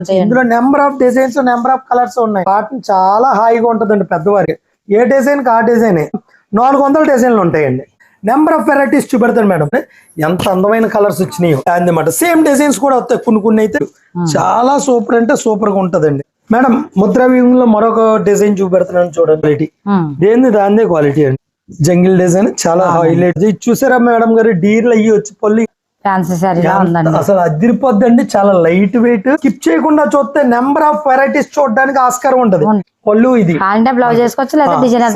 ఇందులో number of designs number of colours ఉన్నాయి. Cotton చాలా హాయిగా ఉంటుందండి పెద్దవారికి. ఏ డిజైన్ కి ఆ డిజైన్ 400 డిజైన్లు ఉంటాయండి. నెంబర్ ఆఫ్ వెరైటీస్ చూపెడతాను మేడం. ఎంత అందమైన కలర్స్ వచ్చినాయి అన్నమాట. సేమ్ డిజైన్స్ కూడా వస్తాయి. కొన్ని అయితే చాలా సూపర్ అంటే సూపర్ గా ఉంటదండి మేడం. ముద్ర వ్యూహంలో మరొక డిజైన్ చూపెడతాను చూడండి. దాందే క్వాలిటీ అండి. జంగిల్ డిజైన్ చాలా హైలైట్. చూసారా మేడం గారు, డీర్లు అయ్యి వచ్చి పళ్ళు అసలు అదిరిపోద్దండి. చాలా లైట్ వెయిట్. స్కిప్ చేయకుండా చూస్తే నెంబర్ ఆఫ్ వెరైటీస్ చూడడానికి ఆస్కారం ఉంటది. పళ్ళు ఇది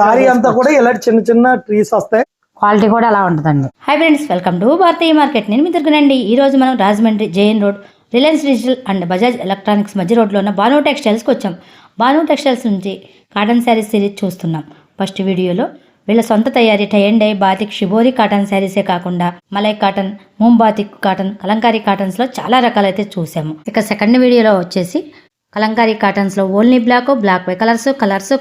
సారీ అంతా కూడా ఇలా చిన్న చిన్న ట్రీస్ వస్తాయి. క్వాలిటీ కూడా అలా ఉంటుందండి. Hi friends, welcome to Bharatiya market. నేను మీ తిరుగునండి. ఈ రోజు మనం Rajahmundry JN road Reliance digital and Bajaj electronics మధ్య రోడ్లో ఉన్న భాను టెక్స్టైల్స్కి వచ్చాం. భాను టెక్స్టైల్స్ నుంచి కాటన్ శారీస్ సిరీస్ చూస్తున్నాం. ఫస్ట్ వీడియోలో వీళ్ళ సొంత తయారీ tie and dye batik shibori cotton శారీసే కాకుండా malai cotton, moon batik cotton, Kalamkari కాటన్స్లో చాలా రకాలైతే చూసాము. ఇక సెకండ్ వీడియోలో వచ్చేసి కలంకారీ కాటన్స్లో only block by colours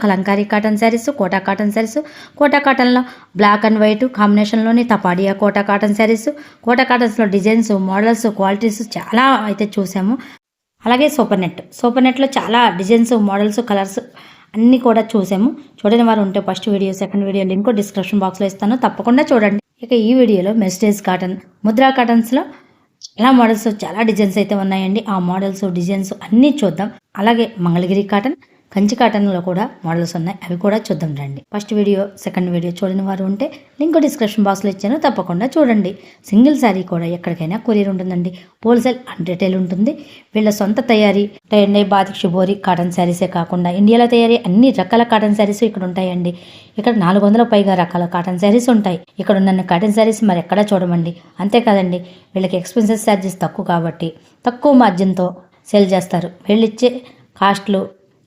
Kalamkari cotton sarees, Kota cotton sarees, Kota కాటన్లో బ్లాక్ అండ్ వైట్ కాంబినేషన్లోని తపాడియా కోటా కాటన్ శారీస్, కోటా కాటన్స్లో డిజైన్స్, మోడల్స్, క్వాలిటీస్ చాలా అయితే చూసాము. అలాగే సూపర్ నెట్లో చాలా డిజైన్స్, మోడల్స్, కలర్స్ అన్నీ కూడా చూసాము. చూడని వారు ఉంటే first video second video link description బాక్స్లో ఇస్తాను, తప్పకుండా చూడండి. ఇక ఈ వీడియోలో మెస్టేజ్ కాటన్, ముద్రా కాటన్స్లో చాలా మోడల్స్, చాలా డిజైన్స్ అయితే ఉన్నాయండి. ఆ మోడల్స్, డిజైన్స్ అన్నీ చూద్దాం. అలాగే మంగళగిరి కాటన్, కంచి కాటన్లో కూడా మోడల్స్ ఉన్నాయి, అవి కూడా చూద్దాం రండి. ఫస్ట్ వీడియో సెకండ్ వీడియో చూడని వారు ఉంటే లింక్ డిస్క్రిప్షన్ బాక్స్లో ఇచ్చాను, తప్పకుండా చూడండి. సింగిల్ శారీ కూడా ఎక్కడికైనా కొరియర్ ఉంటుందండి. హోల్సేల్ అండ్ రిటైల్ ఉంటుంది. వీళ్ళ సొంత తయారీ tie and dye batik shibori cotton శారీసే కాకుండా ఇండియాలో తయారీ అన్ని రకాల కాటన్ శారీస్ ఇక్కడ ఉంటాయండి. ఇక్కడ 400 పైగా రకాల కాటన్ శారీస్ ఉంటాయి. ఇక్కడ ఉన్న కాటన్ శారీస్ మరి ఎక్కడా చూడమండి. అంతేకాదండి, వీళ్ళకి ఎక్స్పెన్సెస్ ఛార్జెస్ తక్కువ కాబట్టి తక్కువ మార్జిన్తో సేల్ చేస్తారు. వీళ్ళిచ్చే కాస్ట్లు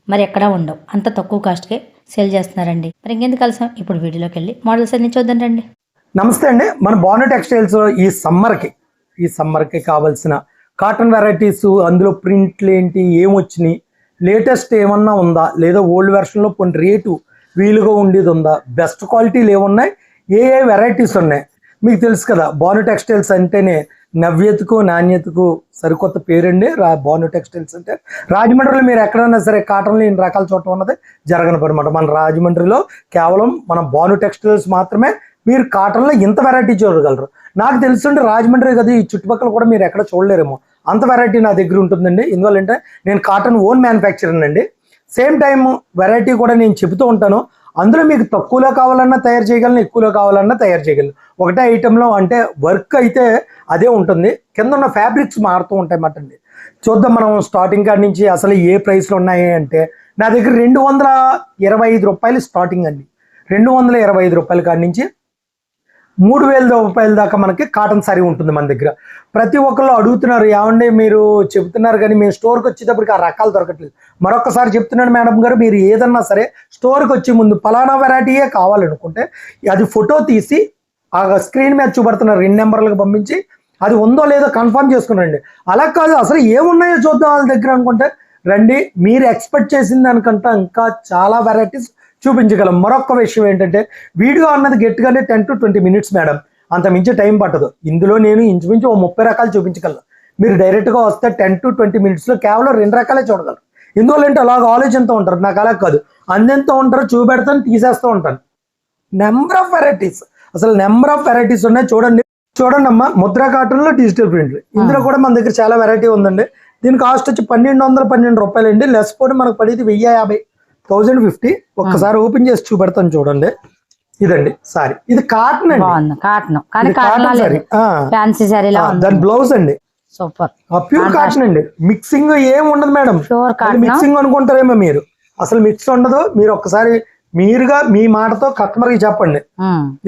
మరి ఎక్కడా ఉండవు. అంత తక్కువ కాస్ట్కే సేల్ చేస్తున్నారండి. మరి ఇంకెందుకు కలిసాం, ఇప్పుడు వీడియోలోకి వెళ్ళి మోడల్స్ అన్ని చూద్దాం రండి. నమస్తే అండి. మన భాను టెక్స్టైల్స్ ఈ సమ్మర్కి కావాల్సిన కాటన్ వెరైటీస్, అందులో ప్రింట్లు ఏంటి, ఏమొచ్చినాయి, లేటెస్ట్ ఏమన్నా ఉందా, లేదా ఓల్డ్ వెర్షన్లో కొన్ని రేటు వీలుగా ఉండేది ఉందా, బెస్ట్ క్వాలిటీలు ఏమున్నాయి, ఏ వెరైటీస్ ఉన్నాయి మీకు తెలుసు కదా. భాను టెక్స్టైల్స్ అంటేనే నవ్యతకు నాణ్యతకు సరికొత్త పేరండి. భాను టెక్స్టైల్స్ అంటే రాజమండ్రిలో మీరు ఎక్కడైనా సరే కాటన్లో ఇన్ని రకాల చోట ఉన్నది జరగనపడమాట. మన రాజమండ్రిలో కేవలం మన భాను టెక్స్టైల్స్ మాత్రమే మీరు కాటన్లో ఇంత వెరైటీ చూడగలరు. నాకు తెలుసుంటే రాజమండ్రి కదా, ఈ చుట్టుపక్కల కూడా మీరు ఎక్కడ చూడలేరేమో, అంత వెరైటీ నా దగ్గర ఉంటుందండి. ఎందువల్లంటే నేను కాటన్ ఓన్ మ్యానుఫ్యాక్చరర్ అండి. సేమ్ టైం వెరైటీ కూడా నేను చెబుతూ ఉంటాను. అందులో మీకు తక్కువలో కావాలన్నా తయారు చేయగలను, ఎక్కువలో కావాలన్నా తయారు చేయగలను. ఒకటే ఐటెంలో అంటే వర్క్ అయితే అదే ఉంటుంది, కింద ఉన్న ఫ్యాబ్రిక్స్ మారుతూ ఉంటాయి అన్నమాట అండి. చూద్దాం మనం స్టార్టింగ్ కాడి నుంచి అసలు ఏ ప్రైస్లో ఉన్నాయి అంటే, నా దగ్గర 225 రూపాయలు స్టార్టింగ్ అండి. 225 రూపాయల కాడి నుంచి 3000 రూపాయల దాకా మనకి కాటన్ సారీ ఉంటుంది మన దగ్గర. ప్రతి ఒక్కళ్ళు అడుగుతున్నారు, ఏమండి మీరు చెప్తున్నారు కానీ మేము స్టోర్కి వచ్చేటప్పటికి ఆ రకాలు దొరకట్లేదు. మరొకసారి చెప్తున్నాను మేడం గారు, మీరు ఏదన్నా సరే స్టోర్కి వచ్చే ముందు పలానా వెరైటీయే కావాలనుకుంటే అది ఫోటో తీసి ఆ స్క్రీన్ మీద చూపడుతున్న 2 నెంబర్లకు పంపించి అది ఉందో లేదో కన్ఫర్మ్ చేసుకునండి. అలా కాదు అసలు ఏమున్నాయో చూద్దాం వాళ్ళ దగ్గర అనుకుంటే రండి, మీరు ఎక్స్పెక్ట్ చేసిన దానికంటే ఇంకా చాలా వెరైటీస్ చూపించగలం. మరొక విషయం ఏంటంటే, వీడియో అన్నది గట్టిగానే 10 to 20 minutes మేడం, అంత మించి టైం పట్టదు. ఇందులో నేను ఇంచుమించు 30 రకాలు చూపించగలను. మీరు డైరెక్ట్గా వస్తే 10 to 20 minutesలో కేవలం 2 రకాలే చూడగలరు. ఎందువల్లంటే అలాగ ఆలోచనతో ఉంటారు. నాకు అలా కాదు, అందెంతో ఉంటారు, చూపెడతాను, తీసేస్తూ ఉంటాను. నెంబర్ ఆఫ్ వెరైటీస్, అసలు నెంబర్ ఆఫ్ వెరైటీస్ ఉన్నాయి. చూడండి అమ్మా, ముద్రా కాటన్లో డిజిటల్ ప్రింట్లు, ఇందులో కూడా మన దగ్గర చాలా వెరైటీ ఉందండి. దీని కాస్ట్ వచ్చి 1212 రూపాయలు అండి. లెస్ పోటీ మనకు పడేది 1050, 1050. ఒక్కసారి ఓపెన్ చేసి చూపెడతాను చూడండి. ఇదండి సారీ, ఇది కాటన్ అండి, కాటన్ సారీ. దాని బ్లౌజ్ అండి సూపర్ ప్యూర్ కాటన్ అండి. మిక్సింగ్ ఏం ఉండదు మేడం. మిక్సింగ్ అనుకుంటారేమో మీరు, అసలు మిక్స్ ఉండదు. మీరు ఒక్కసారి మీరుగా మీ మాటతో కస్టమర్ కి చెప్పండి.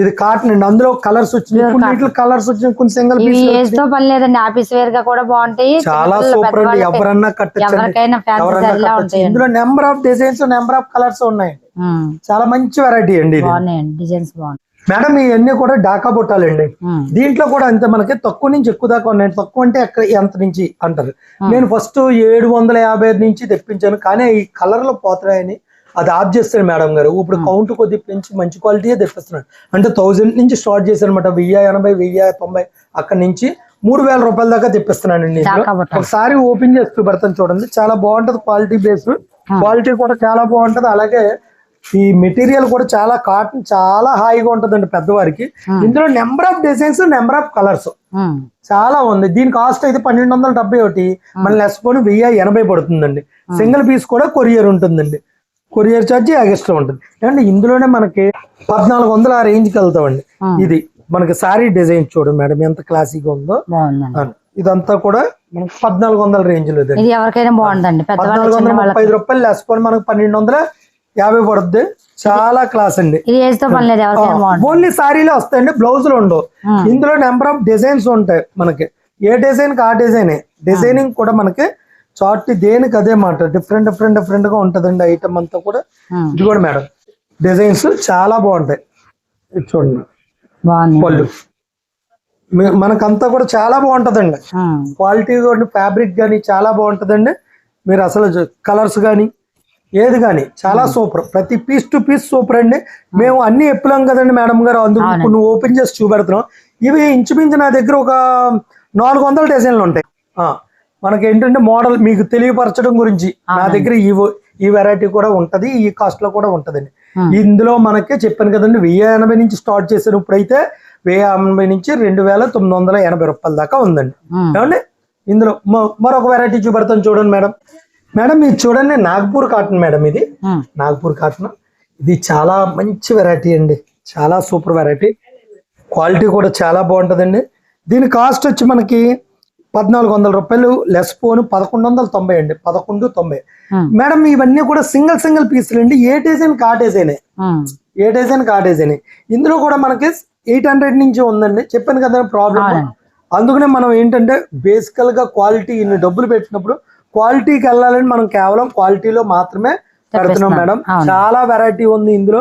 ఇది కాటన్ అండి. అందులో కలర్స్ వచ్చినాయి, కలర్స్ వచ్చినాయి, కొన్ని సింగిల్ పీస్ తో పని లేదండి. ఆఫీస్ వేర్ గా కూడా బాగుంటాయి, చాలా సూపర్ అండి. ఎవరన్నా కట్టచ్చు. ఇందులో number of designs, number of colours ఉన్నాయండి. చాలా మంచి వెరైటీ అండి. డిజైన్స్ బాగున్నాయి మేడం. ఇవన్నీ కూడా డాకా బుట్టాలండి. దీంట్లో కూడా అంతే, మనకి తక్కువ నుంచి ఎక్కువ దాకా ఉన్నాయి. తక్కువ అంటే ఎక్కడ ఎంత నుంచి అంటారు. నేను ఫస్ట్ 750 నుంచి తెప్పించాను, కానీ ఈ కలర్ లో పోతాయని అది ఆఫ్ చేస్తాడు మేడం గారు. ఇప్పుడు కౌంట్ కొద్ది పెంచి మంచి క్వాలిటీయే తెప్పిస్తున్నాడు. అంటే 1000 నుంచి స్టార్ట్ చేశారు అనమాట. 1080, 1090 అక్కడి నుంచి 3,000 రూపాయల దాకా తెప్పిస్తున్నానండి ఇందులో. ఒకసారి ఓపెన్ చేసి చూపెడతాను చూడండి, చాలా బాగుంటది క్వాలిటీ బేస్, క్వాలిటీ కూడా చాలా బాగుంటది. అలాగే ఈ మెటీరియల్ కూడా చాలా కాటన్, చాలా హాయిగా ఉంటదండి పెద్దవారికి. ఇందులో number of designs, number of colours చాలా ఉంది. దీని కాస్ట్ అయితే 1271, మళ్ళీ లెస్ పోను 1080 పడుతుందండి. సింగిల్ పీస్ కూడా కొరియర్ ఉంటుందండి, కొరియర్ ఛార్జ్ ఎక్స్ట్రా ఉంటుంది. అండ్ ఇందులోనే మనకి 1400 ఆ రేంజ్ కి వెళ్తామండి. ఇది మనకి సారీ డిజైన్ చూడండి మేడం ఎంత క్లాసిక్ ఉందో. ఇదంతా కూడా మనకి 1400 రేంజ్ లో, ఎవరికైనా బాగుందండి. 1435 రూపాయలు లెస్ పోను మనకి 1250 పడుద్ది. చాలా క్లాస్ అండి. ఓన్లీ సారీలో వస్తాయండి, బ్లౌజులు ఉండవు. ఇందులో నెంబర్ ఆఫ్ డిజైన్స్ ఉంటాయి మనకి, ఏ డిజైన్ కి ఆ డిజైనే. డిజైనింగ్ కూడా మనకి చార్ట్ దేనికి అదే మాట, డిఫరెంట్ డిఫరెంట్ డిఫరెంట్ గా ఉంటదండి ఐటమ్ అంతా కూడా. ఇది కూడా మేడం డిజైన్స్ చాలా బాగుంటాయి. ఇది చూడండి పళ్ళు మనకంతా కూడా చాలా బాగుంటదండి. క్వాలిటీ కూడా ఫ్యాబ్రిక్ గానీ చాలా బాగుంటదండి. మీరు అసలు కలర్స్ గానీ ఏది కానీ చాలా సూపర్, ప్రతి పీస్ టు పీస్ సూపర్ అండి. మేము అన్ని ఎప్పులాం కదండి మేడం గారు, అందుకు ఇప్పుడు ఓపెన్ చేసి చూపెడుతున్నాం. ఇవి ఇంచుమించు నా దగ్గర ఒక 400 డిజైన్లు ఉంటాయి. మనకి ఏంటంటే మోడల్ మీకు తెలియపరచడం గురించి నా దగ్గర ఈ వెరైటీ కూడా ఉంటది, ఈ కాస్ట్ లో కూడా ఉంటదండి. ఇందులో మనకి చెప్పాను కదండి 1080 నుంచి స్టార్ట్ చేసారు, ఇప్పుడైతే 1080 నుంచి 2980 రూపాయల దాకా ఉందండి. ఏమండి ఇందులో మరొక వెరైటీ చూపెడతాను చూడండి మేడం. మేడం ఇది చూడండి, నాగపూర్ కాటన్ మేడం. ఇది నాగపూర్ కాటన్, ఇది చాలా మంచి వెరైటీ అండి, చాలా సూపర్ వెరైటీ. క్వాలిటీ కూడా చాలా బాగుంటదండి. దీని కాస్ట్ వచ్చి మనకి 1400 రూపాయలు లెస్ పోను 1190 అండి, 1190. మేడం ఇవన్నీ కూడా సింగిల్ సింగిల్ పీసులు అండి, ఏ డిజైన్ కా డిజైనే, ఏ డిజైన్ కా డిజైనే. ఇందులో కూడా మనకి 800 నుంచి ఉందండి, చెప్పాను కదా ప్రాబ్లం. అందుకనే మనం ఏంటంటే బేసికల్ గా క్వాలిటీ ఇన్ని డబ్బులు పెట్టినప్పుడు క్వాలిటీకి వెళ్ళాలని మనం కేవలం క్వాలిటీలో మాత్రమే పెడుతున్నాం మేడం. చాలా వెరైటీ ఉంది ఇందులో,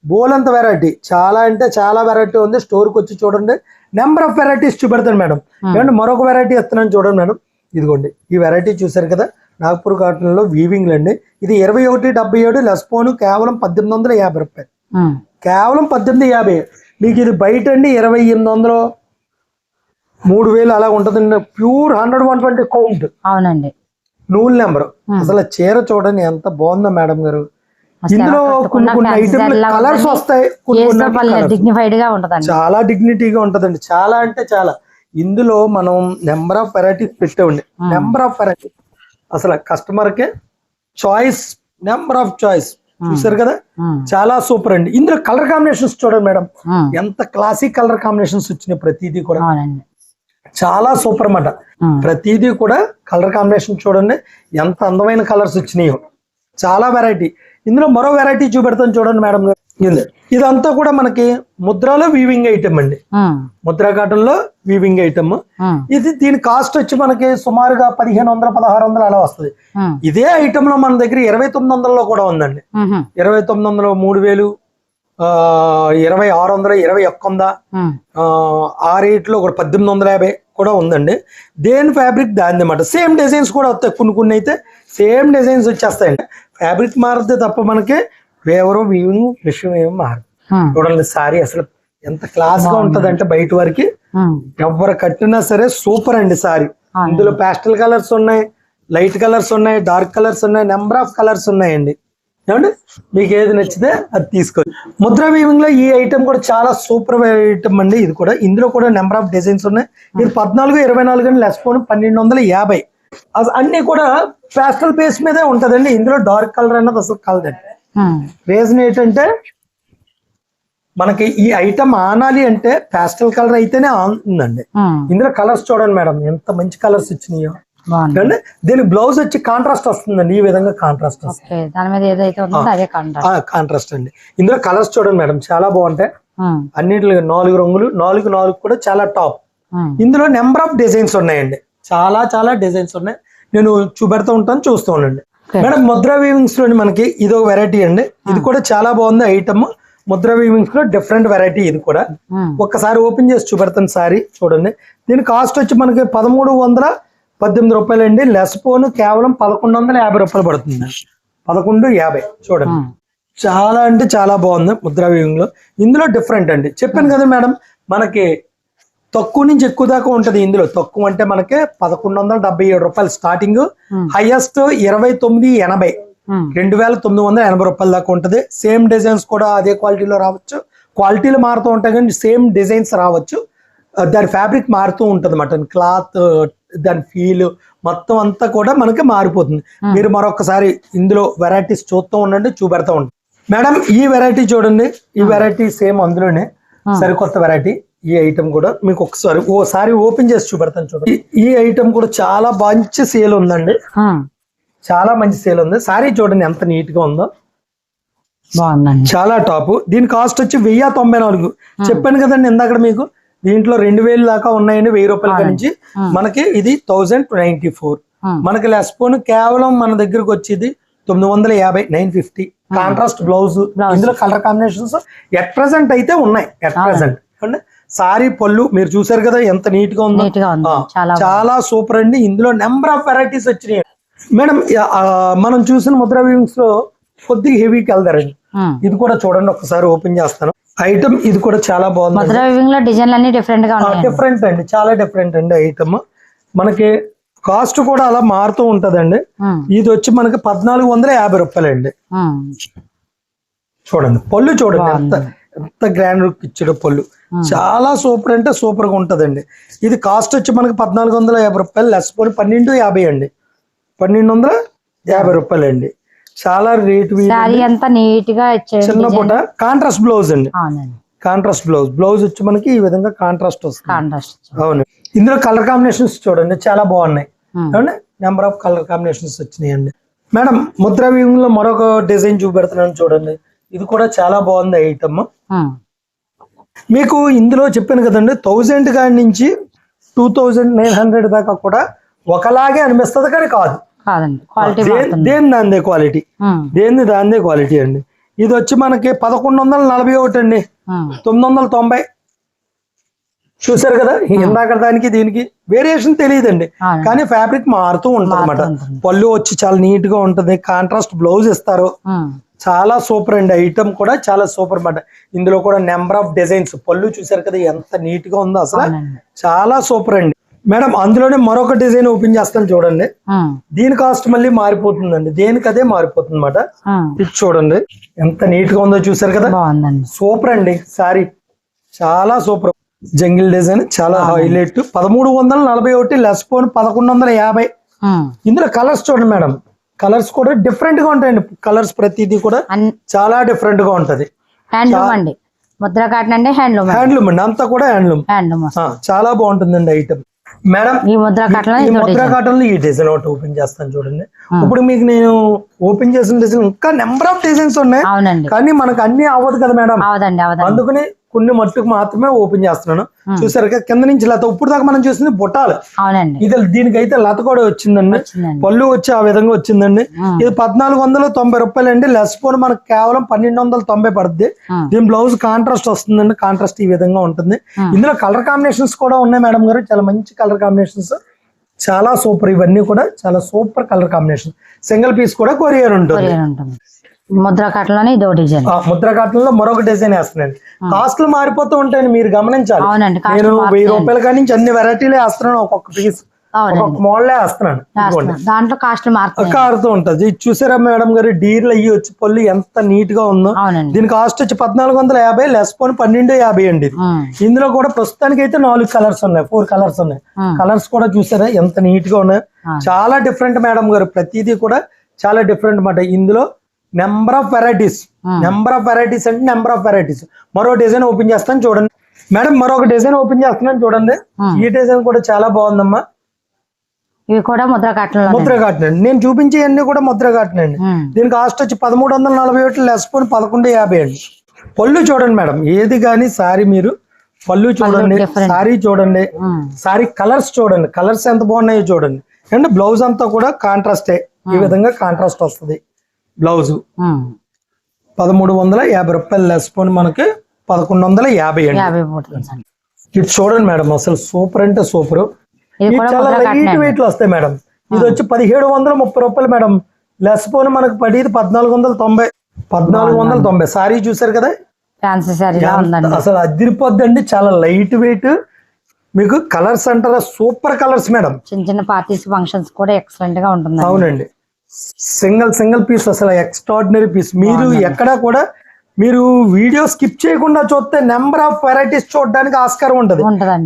బోలంత వెరైటీ, చాలా అంటే చాలా వెరైటీ ఉంది. స్టోర్కి వచ్చి చూడండి, నెంబర్ ఆఫ్ వెరైటీస్ చూపెడతాను మేడం. ఏమంటే మరొక వెరైటీ ఇస్తున్నాను చూడండి మేడం. ఇదిగోండి ఈ వెరైటీ చూసారు కదా, నాగపూర్ కాటన్ లో వీవింగ్ అండి. ఇది 2177 లెస్ పోను కేవలం 1850 రూపాయలు, కేవలం 1850. మీకు ఇది బయట అండి 2800 3000 అలా ఉంటదండి. Pure 100-120 count. అవునండి, నూల్ నెంబర్. అసలు చీర చూడండి ఎంత బాగుందో మేడం గారు. ఇందులో కొన్ని కొన్ని ఐటమ్ కలర్స్ వస్తాయి, డిగ్నిఫైడ్ గా ఉంటదండి, చాలా డిగ్నిటీగా ఉంటదండి. చాలా అంటే చాలా. ఇందులో మనం నెంబర్ ఆఫ్ వెరైటీస్ పెట్టామండి, నెంబర్ ఆఫ్ వెరైటీస్. అసలు customer K choice, number of choice. చూసారు కదా, చాలా సూపర్ అండి. ఇందులో కలర్ కాంబినేషన్స్ చూడండి మేడం, ఎంత క్లాసిక్ కలర్ కాంబినేషన్స్ వచ్చినాయి. ప్రతిదీ కూడా చాలా సూపర్ అన్నమాట. ప్రతిదీ కూడా కలర్ కాంబినేషన్ చూడండి ఎంత అందమైన కలర్స్ వచ్చినాయో, చాలా వెరైటీ. ఇందులో మరో వెరైటీ చూపెడతాను చూడండి మేడం గారు. ఇదంతా కూడా మనకి ముద్రాలో వీవింగ్ ఐటమ్ అండి, ముద్రా కాటన్ లో వీవింగ్ ఐటమ్. ఇది దీని కాస్ట్ వచ్చి మనకి సుమారుగా 1500-1600 అలా వస్తుంది. ఇదే ఐటమ్ లో మన దగ్గర 2900 కూడా ఉందండి. 2900, 3000, 2600, 2100, ఆ రేట్ లో 1850 కూడా ఉందండి. దేని ఫ్యాబ్రిక్ దాని అన్నమాట. సేమ్ డిజైన్స్ కూడా వస్తాయి, కొన్ని కొన్ని అయితే సేమ్ డిజైన్స్ వచ్చేస్తాయండి. ఫ్యాబ్రిక్ మారితే తప్ప మనకి వేవరం వీవింగ్ విషయం ఏమి మారదు. చూడండి సారీ అసలు ఎంత క్లాస్ గా ఉంటది అంటే బయట వరకు ఎవరు కట్టినా సరే సూపర్ అండి సారీ. ఇందులో పాస్టల్ కలర్స్ ఉన్నాయి, లైట్ కలర్స్ ఉన్నాయి, డార్క్ కలర్స్ ఉన్నాయి, నెంబర్ ఆఫ్ కలర్స్ ఉన్నాయండి. ఏమండి మీకు ఏది నచ్చితే అది తీసుకోండి. ముద్రా వీవింగ్ లో ఈ ఐటమ్ కూడా చాలా సూపర్ ఐటమ్ అండి. ఇది కూడా ఇందులో కూడా నెంబర్ ఆఫ్ డిజైన్స్ ఉన్నాయి. ఇది 14, 24 అని లెస్ పోను 1250. అన్ని కూడా పాస్టల్ బేస్ మీదే ఉంటదండి. ఇందులో డార్క్ కలర్ అన్నది అసలు కలదండి. రీజన్ ఏంటంటే మనకి ఈ ఐటమ్ ఆనాలి అంటే పాస్టల్ కలర్ అయితేనే ఆనుందండి. ఇందులో కలర్స్ చూడండి మేడం ఎంత మంచి కలర్స్ వచ్చినాయో. దీనికి బ్లౌజ్ వచ్చి కాంట్రాస్ట్ వస్తుందండి, ఈ విధంగా కాంట్రాస్ట్ వస్తుంది, కాంట్రాస్ట్ అండి. ఇందులో కలర్స్ చూడండి మేడం చాలా బాగుంటాయి. అన్నింటిలో 4 రంగులు, 4 కూడా చాలా టాప్. ఇందులో నెంబర్ ఆఫ్ డిజైన్స్ ఉన్నాయండి, చాలా చాలా డిజైన్స్ ఉన్నాయి. నేను చూపెడతా ఉంటాను, చూస్తూ ఉండండి మేడం. ముద్రా వీవింగ్స్ లోని మనకి ఇది ఒక వెరైటీ అండి. ఇది కూడా చాలా బాగుంది ఐటమ్. ముద్రా వీవింగ్స్ లో డిఫరెంట్ వెరైటీ. ఇది కూడా ఒక్కసారి ఓపెన్ చేసి చూపెడతాను సారీ చూడండి. దీని కాస్ట్ వచ్చి మనకి 1318 రూపాయలు అండి. లెస్ పోను కేవలం 1150 రూపాయలు పడుతుంది, 1150. చూడండి చాలా అంటే చాలా బాగుంది ముద్రా వీవింగ్ లో. ఇందులో డిఫరెంట్ అండి, చెప్పాను కదా మేడం మనకి తక్కువ నుంచి ఎక్కువ దాకా ఉంటది ఇందులో. తక్కువ అంటే మనకి 1177 రూపాయలు స్టార్టింగ్, హైయెస్ట్ 2980 2980 రూపాయల దాకా ఉంటది. సేమ్ డిజైన్స్ కూడా అదే క్వాలిటీలో రావచ్చు, క్వాలిటీలు మారుతూ ఉంటాయి కానీ సేమ్ డిజైన్స్ రావచ్చు. దాని ఫ్యాబ్రిక్ మారుతూ ఉంటది అన్నమాట, క్లాత్ దాని ఫీల్ మొత్తం అంతా కూడా మనకి మారిపోతుంది. మీరు మరొకసారి ఇందులో వెరైటీస్ చూస్తూ ఉండండి, చూపెడతా ఉండండి. మేడం ఈ వెరైటీ చూడండి, ఈ వెరైటీ సేమ్ అందులోనే సరికొత్త వెరైటీ. ఈ ఐటమ్ కూడా మీకు ఓసారి ఓపెన్ చేసి చూపెడతాను చూడండి. ఈ ఐటమ్ కూడా చాలా మంచి సేల్ ఉందండి, చాలా మంచి సేల్ ఉంది. సారీ చూడండి ఎంత నీట్ గా ఉందో, బాగుందండి, చాలా టాప్. దీని కాస్ట్ వచ్చి 1094. చెప్పాను కదండి ఇందాక మీకు, దీంట్లో 2000 దాకా ఉన్నాయండి, 1000 రూపాయల నుంచి. మనకి ఇది 1094. మనకి లెస్ పోను కేవలం మన దగ్గరకు వచ్చేది 950, 950. కాంట్రాస్ట్ బ్లౌజ్, ఇందులో కలర్ కాంబినేషన్స్ ఎట్ ప్రెసెంట్ అయితే ఉన్నాయి. ఎట్ ప్రెసెంట్ సారీ పళ్ళు మీరు చూసారు కదా ఎంత నీట్ గా ఉందో, చాలా సూపర్ అండి. ఇందులో నెంబర్ ఆఫ్ వెరైటీస్ వచ్చినాయి మేడం. మనం చూసిన ముద్రా వీవింగ్స్ లో కొద్దిగా హెవీకి వెళ్తారండి. ఇది కూడా చూడండి, ఒకసారి ఓపెన్ చేస్తాను. ఐటమ్ ఇది కూడా చాలా బాగుంది. ముద్రా వీవింగ్ లో డిజైన్లు అన్ని డిఫరెంట్ గా ఉన్నాయి. డిఫరెంట్ అండి, చాలా డిఫరెంట్ అండి ఐటమ్. మనకి కాస్ట్ కూడా అలా మారుతూ ఉంటదండి. ఇది వచ్చి మనకి 1450 రూపాయలు అండి. చూడండి పళ్ళు చూడండి ఎంత గ్రాండ్ లుక్ ఇచ్చాడు పళ్ళు, చాలా సూపర్ అంటే సూపర్ గా ఉంటదండి. ఇది కాస్ట్ వచ్చి మనకి 1450 రూపాయలు, లెస్ పోని 1250 అండి, 1250 రూపాయలు అండి. చాలా రేట్ నీట్ గా చిన్న పూట కాంట్రాస్ట్ బ్లౌజ్ అండి. కాంట్రాస్ట్ బ్లౌజ్ వచ్చి మనకి ఈ విధంగా కాంట్రాస్ట్ వస్తుంది. అవును, ఇందులో కలర్ కాంబినేషన్స్ చూడండి చాలా బాగున్నాయి. నెంబర్ ఆఫ్ కలర్ కాంబినేషన్స్ వచ్చినాయండి. మేడం ముద్రా వీవింగ్ లో మరొక డిజైన్ చూపెడుతున్నాను చూడండి, ఇది కూడా చాలా బాగుంది ఐటమ్. మీకు ఇందులో చెప్పాను కదండి 1000 కాడి నుంచి 2900 దాకా కూడా ఒకలాగే అనిపిస్తుంది కానీ కాదు, దేని దాందే క్వాలిటీ, దేని దాందే క్వాలిటీ అండి. ఇది వచ్చి మనకి 1141 అండి, 990. చూసారు కదా ఇందాక దానికి దీనికి వేరియేషన్ తెలియదండి, కానీ ఫ్యాబ్రిక్ మారుతూ ఉంటుంది అనమాట. పళ్ళు వచ్చి చాలా నీట్ గా ఉంటది, కాంట్రాస్ట్ బ్లౌజ్ ఇస్తారు. చాలా సూపర్ అండి ఐటమ్ కూడా చాలా సూపర్ అన్నమాట. ఇందులో కూడా నెంబర్ ఆఫ్ డిజైన్స్, పళ్ళు చూసారు కదా ఎంత నీట్ గా ఉందో, అసలు చాలా సూపర్ అండి. మేడం అందులోనే మరొక డిజైన్ ఓపెన్ చేస్తాను చూడండి. దీని కాస్ట్ మళ్ళీ మారిపోతుందండి, దేనికి అదే మారిపోతుంది అనమాట. ఇది చూడండి ఎంత నీట్ గా ఉందో, చూసారు కదా సూపర్ అండి. సారీ చాలా సూపర్, జంగిల్ డిజైన్ చాలా హైలైట్. 1341 less phone 1150. ఇందులో కలర్స్ చూడండి మేడం, కలర్స్ కూడా డిఫరెంట్ గా ఉంటాయండి. కలర్స్ ప్రతిదీ కూడా చాలా డిఫరెంట్ గా ఉంటది. ముద్రా కాటన్ అంటే హ్యాండ్లూమ్ అండి, అంతా కూడా హ్యాండ్లూమ్. చాలా బాగుంటుందండి ఐటమ్. మేడం ఈ ముద్రా కాటన్ లో ఈ డిజైన్ ఒకటి ఓపెన్ చేస్తాను చూడండి. ఇప్పుడు మీకు నేను ఓపెన్ చేసిన డిజైన్ ఇంకా నెంబర్ ఆఫ్ డిజైన్స్ ఉన్నాయి, కానీ మనకు అన్ని అవ్వదు కదా మేడం, అందుకని కొన్ని మట్టుకు మాత్రమే ఓపెన్ చేస్తున్నాను. చూసారు కింద నుంచి లత, ఇప్పుడు దాకా మనం చూసింది బుట్టాలు, ఇది దీనికైతే లత కూడా వచ్చిందండి, పళ్ళు వచ్చి ఆ విధంగా వచ్చిందండి. ఇది 1490 రూపాయలు అండి, లెస్ పోన్ మనకు కేవలం 1290 పడుతుంది. దీని బ్లౌజ్ కాంట్రాస్ట్ వస్తుందండి, కాంట్రాస్ట్ ఈ విధంగా ఉంటుంది. ఇందులో కలర్ కాంబినేషన్స్ కూడా ఉన్నాయి మేడం గారు, చాలా మంచి కలర్ కాంబినేషన్స్, చాలా సూపర్. ఇవన్నీ కూడా చాలా super colour combination. Single piece కూడా కొరియర్ ఉంటుంది. ముద్రా కాటన్ లోనే ఇదో డిజైన్, ముద్రా కాటన్ లో మరొక డిజైన్ వేస్తున్నాను. కాస్ట్లు మారిపోతూ ఉంటాయని మీరు గమనించాలి. నేను 1000 రూపాయల కాడి నుంచి అన్ని వెరైటీలు వేస్తున్నాను, ఒక్కొక్క పీస్ ఒక్కొక్క మోడల్ వేస్తున్నాను. దాంట్లో కాస్ట్ మారుతూ ఉంటది. చూసారా మేడం గారు, డీర్లు అయ్యి వచ్చి పళ్ళు ఎంత నీట్ గా ఉందో. దీని కాస్ట్ వచ్చి 1450, లెస్ పోన్ 1250 అండి. ఇందులో కూడా ప్రస్తుతానికి అయితే 4 కలర్స్ ఉన్నాయి, 4 కలర్స్ ఉన్నాయి. కలర్స్ కూడా చూసారా ఎంత నీట్ గా ఉన్నాయి, చాలా డిఫరెంట్ మేడం గారు, ప్రతిదీ కూడా చాలా డిఫరెంట్ అన్నమాట. ఇందులో నెంబర్ ఆఫ్ వెరైటీస్ అంటే నెంబర్ ఆఫ్ వెరైటీస్. మరో డిజైన్ ఓపెన్ చేస్తాను చూడండి మేడం, మరొక డిజైన్ ఓపెన్ చేస్తున్నాను చూడండి. ఈ డిజైన్ కూడా చాలా బాగుందమ్మా. ఇవి కూడా ముద్రా కాటన్ అండి, నేను చూపించే అన్ని కూడా ముద్రా కాటన్ అండి. దీని కాస్ట్ వచ్చి 1341, లెస్ పోన్ 1150 అండి. పళ్ళు చూడండి మేడం, ఏది కానీ సారీ మీరు పళ్ళు చూడండి, సారీ చూడండి, సారీ కలర్స్ చూడండి, కలర్స్ ఎంత బాగున్నాయో చూడండి. అండ్ బ్లౌజ్ అంతా కూడా కాంట్రాస్టే, ఈ విధంగా కాంట్రాస్ట్ వస్తుంది బ్లౌజ్. 1350 రూపాయలు, లెస్ పోన్ మనకి 1150 అండి. ఇది చూడండి మేడం, అసలు సూపర్ అంటే సూపర్. చాలా లైట్ వెయిట్ లో వస్తాయి మేడం. ఇది వచ్చి 1730 రూపాయలు మేడం, లెస్ పోన్ మనకి పడేది 1490. సారీ చూసారు కదా, అసలు అదిరిపోద్దండి, చాలా లైట్ వెయిట్. మీకు కలర్స్ అంటారా, సూపర్ కలర్స్ మేడం. చిన్న చిన్న పార్టీస్ ఫంక్షన్స్ కూడా ఎక్సలెంట్ గా ఉంటుంది. అవునండి, సింగిల్ పీస్ అసలు ఎక్స్ట్రాడినరీ పీస్. మీరు ఎక్కడా కూడా మీరు వీడియో స్కిప్ చేయకుండా చూస్తే నెంబర్ ఆఫ్ వెరైటీస్ చూడడానికి ఆస్కారం ఉంటుంది.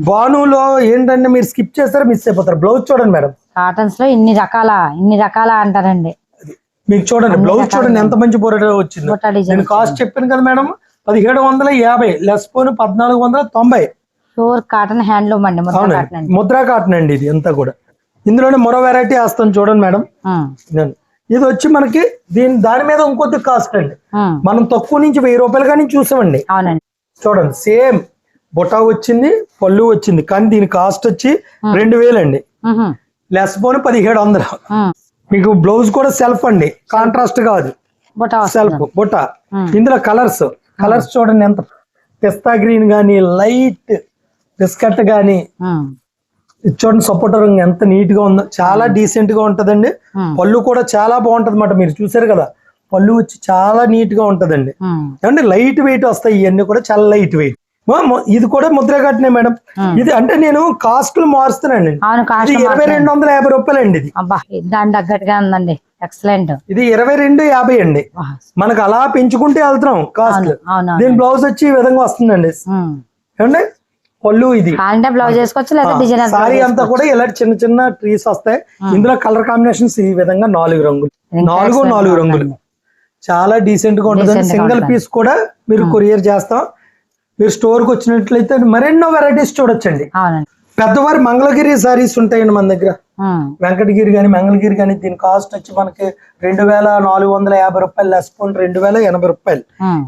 బానులో ఏంటంటే మీరు స్కిప్ చేస్తారా మిస్ అయిపోతారు. బ్లౌజ్ చూడండి మేడం, కాటన్స్ లో ఇన్ని రకాల అంటారండి. మీకు చూడండి బ్లౌజ్ చూడండి ఎంత మంచి బొరట వచ్చింది. నేను కాస్ట్ చెప్పాను కదా మేడం, 1750 లెస్ పోను 1490. ప్యూర్ కాటన్ హ్యాండ్లూమ్ అండి, ముద్రా కాటన్ అండి ఇది అంతా కూడా. ఇందులోనే మరో వెరైటీ వేస్తాను చూడండి మేడం. ఇది వచ్చి మనకి దాని మీద ఇంకొద్ది కాస్ట్ అండి. మనం తక్కువ నుంచి 1000 రూపాయలు కానీ చూసామండి. చూడండి సేమ్ బొటా వచ్చింది, పళ్ళు వచ్చింది, కానీ దీని కాస్ట్ వచ్చి 2000 అండి. లెస్ పోను 1700. మీకు బ్లౌజ్ కూడా సెల్ఫ్ అండి, కాంట్రాస్ట్ కాదు, సెల్ఫ్ బొటా. ఇందులో కలర్స్ చూడండి ఎంత పిస్తా గ్రీన్ గానీ, లైట్ బిస్కెట్ గానీ, చూడండి సపోటా రంగు ఎంత నీట్ గా ఉందో, చాలా డీసెంట్ గా ఉంటదండి. పళ్ళు కూడా చాలా బాగుంటది అన్నమాట. మీరు చూసారు కదా, పళ్ళు వచ్చి చాలా నీట్ గా ఉంటదండి. అంటే లైట్ వెయిట్ వస్తాయి, ఇవన్నీ కూడా చాలా లైట్ వెయిట్. ఇది కూడా ముద్ర కట్టినే మేడం. ఇది అంటే నేను కాస్ట్లు మారుస్తున్నానండి. ఇది 2250 రూపాయలు అండి. ఇది దాని తగ్గట్టుగా ఉందండి, ఎక్సలెంట్. ఇది 2250 అండి. మనకు అలా పెంచుకుంటే వెళ్తున్నాం కాస్ట్. దీని బ్లౌజ్ వచ్చి ఈ విధంగా వస్తుందండి. ఏమండి పళ్ళు ఇది బ్లౌజ్ చేసుకోవచ్చు, లేదా డిజైనర్ సారీ అంతా కూడా ఇలా చిన్న చిన్న ట్రీస్ వస్తాయి. ఇందులో కలర్ కాంబినేషన్స్ ఈ విధంగా 4 రంగులు, 4 రంగులు చాలా డీసెంట్ గా ఉంటుంది. సింగిల్ పీస్ కూడా మీరు కొరియర్ చేస్తాం. మీరు స్టోర్ కి వచ్చినట్లయితే మరెన్నో వెరైటీస్ చూడొచ్చండి. పెద్దవారి మంగళగిరి సారీస్ ఉంటాయండి మన దగ్గర, వెంకటగిరి గాని మంగళగిరి గాని. దీని కాస్ట్ వచ్చి మనకి 2450 రూపాయలు, లెస్ పోన్ 2080 రూపాయలు.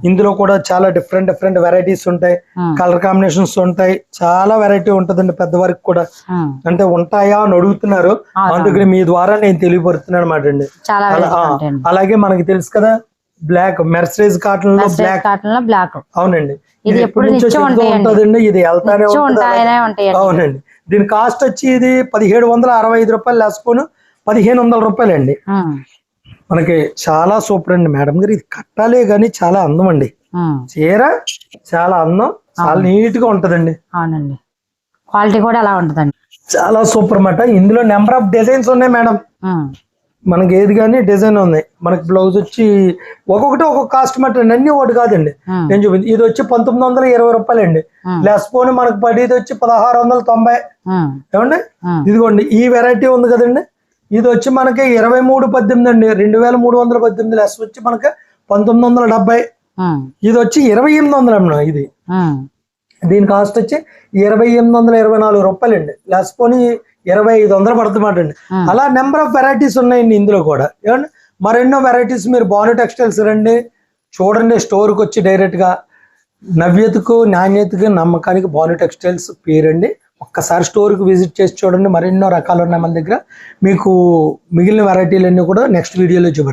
ఇందులో కూడా చాలా డిఫరెంట్ వెరైటీస్ ఉంటాయి, కలర్ కాంబినేషన్స్ ఉంటాయి, చాలా వెరైటీ ఉంటదండి. పెద్దవారికి కూడా అంటే ఉంటాయా అని అడుగుతున్నారు, అందుకని మీ ద్వారా నేను తెలియపరుస్తున్నాను అనమాట అండి. అలాగే మనకి తెలుసు కదా, బ్లాక్ మెర్సరైజ్ కాటన్ లో బ్లాక్. అవునండి, ఇది ఎప్పుడు ఉంటదండి, ఇది వెళ్తానే ఉంటుంది. అవునండి, దీని కాస్ట్ వచ్చి ఇది 1765 రూపాయలు, లెస్ పోను 1500 రూపాయలు అండి. మనకి చాలా సూపర్ అండి మేడం గారు. ఇది కట్టాలే గాని చాలా అందం అండి. చీర చాలా అందం, చాలా నీట్ గా ఉంటదండి. అవునండి, క్వాలిటీ కూడా అలా ఉంటదండి, చాలా సూపర్ అన్నమాట. ఇందులో నెంబర్ ఆఫ్ డిజైన్స్ ఉన్నాయి మేడం. మనకి ఏది కానీ డిజైన్ ఉంది. మనకి బ్లౌజ్ వచ్చి ఒక్కొక్కటి ఒక్కొక్క కాస్ట్ మాట, అన్ని ఒకటి కాదండి. నేను చూపింది ఇది వచ్చి 1920 రూపాయలు అండి. లెస్ పోను మనకు పడేది వచ్చి 1690. ఏమండి ఇదిగోండి ఈ వెరైటీ ఉంది కదండి, ఇది వచ్చి మనకి 2318 అండి. 2318 లెస్ వచ్చి మనకి 1970. ఇది వచ్చి 2800 అమ్మ. ఇది దీని కాస్ట్ వచ్చి 2824 రూపాయలు అండి. లెస్ పోని 2500 పడుతున్నమాట అండి. అలా నెంబర్ ఆఫ్ వెరైటీస్ ఉన్నాయండి ఇందులో కూడా. ఏమండి మరెన్నో వెరైటీస్ మీరు భాను టెక్స్టైల్స్ రండి, చూడండి. స్టోర్కి వచ్చి డైరెక్ట్ గా నవ్యతకు, నాణ్యతకు, నమ్మకానికి భాను టెక్స్టైల్స్ పేరండి. ఒక్కసారి స్టోర్కి విజిట్ చేసి చూడండి, మరెన్నో రకాలు ఉన్నాయి మన దగ్గర. మీకు మిగిలిన వెరైటీలన్నీ కూడా నెక్స్ట్ వీడియోలో చూపెడతాను.